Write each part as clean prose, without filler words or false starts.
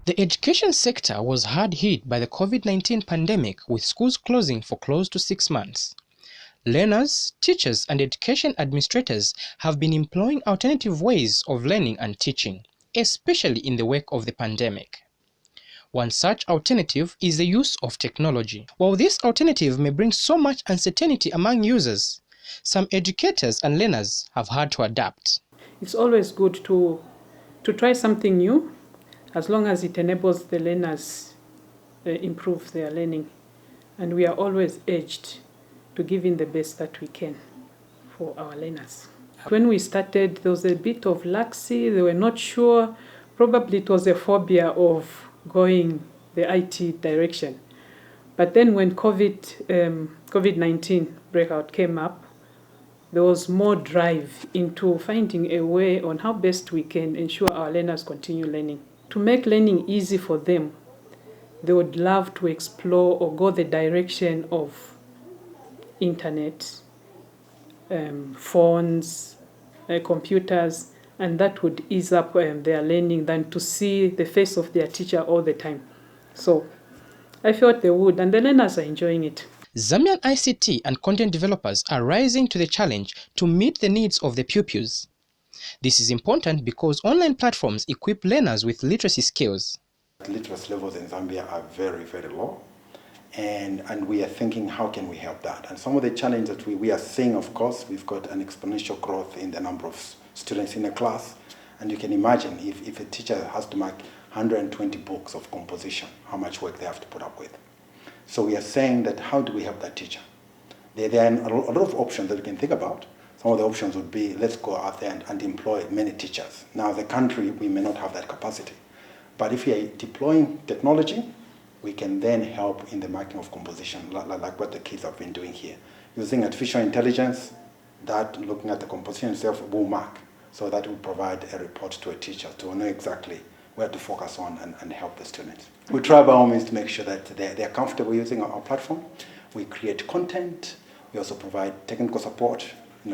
The education sector was hard hit by the COVID-19 pandemic, with schools closing for close to 6 months. Learners, teachers, and education administrators have been employing alternative ways of learning and teaching, especially in the wake of the pandemic. One such alternative is the use of technology. While this alternative may bring so much uncertainty among users, some educators and learners have had to adapt. It's always good to try something new, as long as it enables the learners improve their learning. And we are always urged to give in the best that we can for our learners. When we started, there was a bit of laxity. They were not sure. Probably it was a phobia of going the IT direction. But then when COVID-19 breakout came up, there was more drive into finding a way on how best we can ensure our learners continue learning. To make learning easy for them, they would love to explore or go the direction of internet, phones, computers, and that would ease up their learning than to see the face of their teacher all the time. So I felt they would, and the learners are enjoying it. Zambian ICT and content developers are rising to the challenge to meet the needs of the pupils. This is important because online platforms equip learners with literacy skills. Literacy levels in Zambia are very, very low. And we are thinking, how can we help that? And some of the challenges that we are seeing, of course, we've got an exponential growth in the number of students in a class. And you can imagine if a teacher has to mark 120 books of composition, how much work they have to put up with. So we are saying that how do we help that teacher? There are a lot of options that we can think about. Some of the options would be, let's go out there and employ many teachers. Now, as a country, we may not have that capacity. But if we are deploying technology, we can then help in the marking of composition, like what the kids have been doing here. Using artificial intelligence, that looking at the composition itself will mark. So that will provide a report to a teacher to know exactly where to focus on and help the students. We try by all means to make sure that they're comfortable using our platform. We create content. We also provide technical support.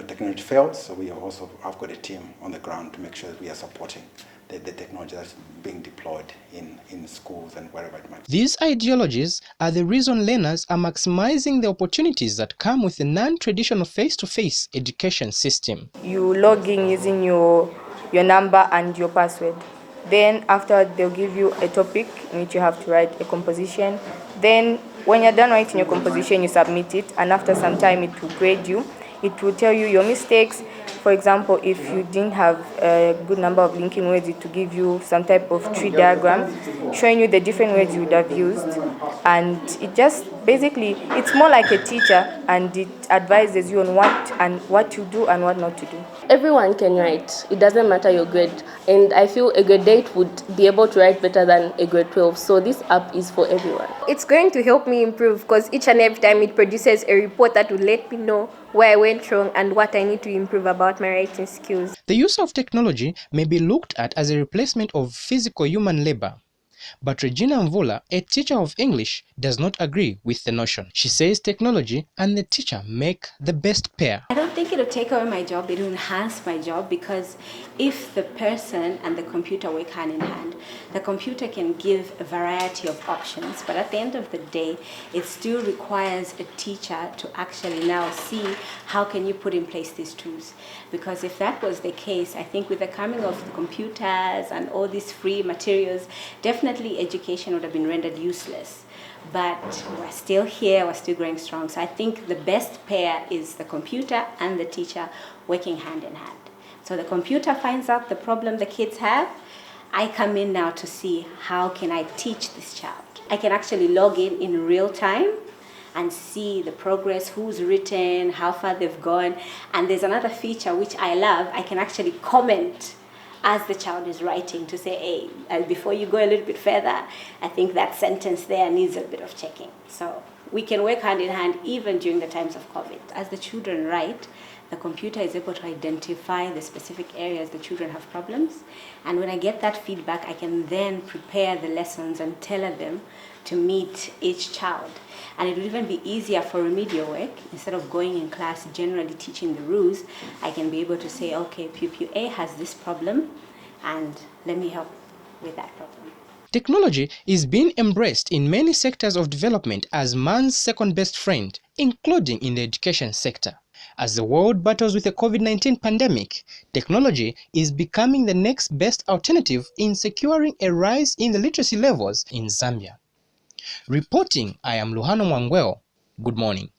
Technology fails, so we also have got a team on the ground to make sure that we are supporting the technology that's being deployed in schools and wherever it might be. These ideologies are the reason learners are maximizing the opportunities that come with the non-traditional face-to-face education system. You log in using your number and your password. Then after, they'll give you a topic in which you have to write a composition. Then when you're done writing your composition, you submit it, and after some time it will grade you. It will tell you your mistakes. For example, if you didn't have a good number of linking words, it will give you some type of tree diagram showing you the different words you would have used. And it just basically, it's more like a teacher, and it advises you on what to do and what not to do. Everyone can write. It doesn't matter your grade. And I feel a grade 8 would be able to write better than a grade 12. So this app is for everyone. It's going to help me improve because each and every time it produces a report that will let me know where I went wrong and what I need to improve about my writing skills. The use of technology may be looked at as a replacement of physical human labor. But Regina Mvula, a teacher of English, does not agree with the notion. She says technology and the teacher make the best pair. I don't think it'll take away my job, it'll enhance my job, because if the person and the computer work hand in hand, the computer can give a variety of options, but at the end of the day, it still requires a teacher to actually now see how can you put in place these tools. Because if that was the case, I think with the coming of the computers and all these free materials, definitely education would have been rendered useless. But we're still here, we're still growing strong. So I think the best pair is the computer and the teacher working hand in hand. So the computer finds out the problem the kids have. I come in now to see how can I teach this child. I can actually log in real time and see the progress, who's written, how far they've gone. And there's another feature which I love. I can actually comment as the child is writing to say, hey, before you go a little bit further, I think that sentence there needs a bit of checking. So we can work hand in hand even during the times of COVID. As the children write, the computer is able to identify the specific areas the children have problems. And when I get that feedback, I can then prepare the lessons and tailor them to meet each child. And it will even be easier for remedial work. Instead of going in class generally teaching the rules, I can be able to say, okay, pupil A has this problem, and let me help with that problem. Technology is being embraced in many sectors of development as man's second best friend, including in the education sector. As the world battles with the COVID-19 pandemic, technology is becoming the next best alternative in securing a rise in the literacy levels in Zambia. Reporting, I am Luhano Mwangweo. Good morning.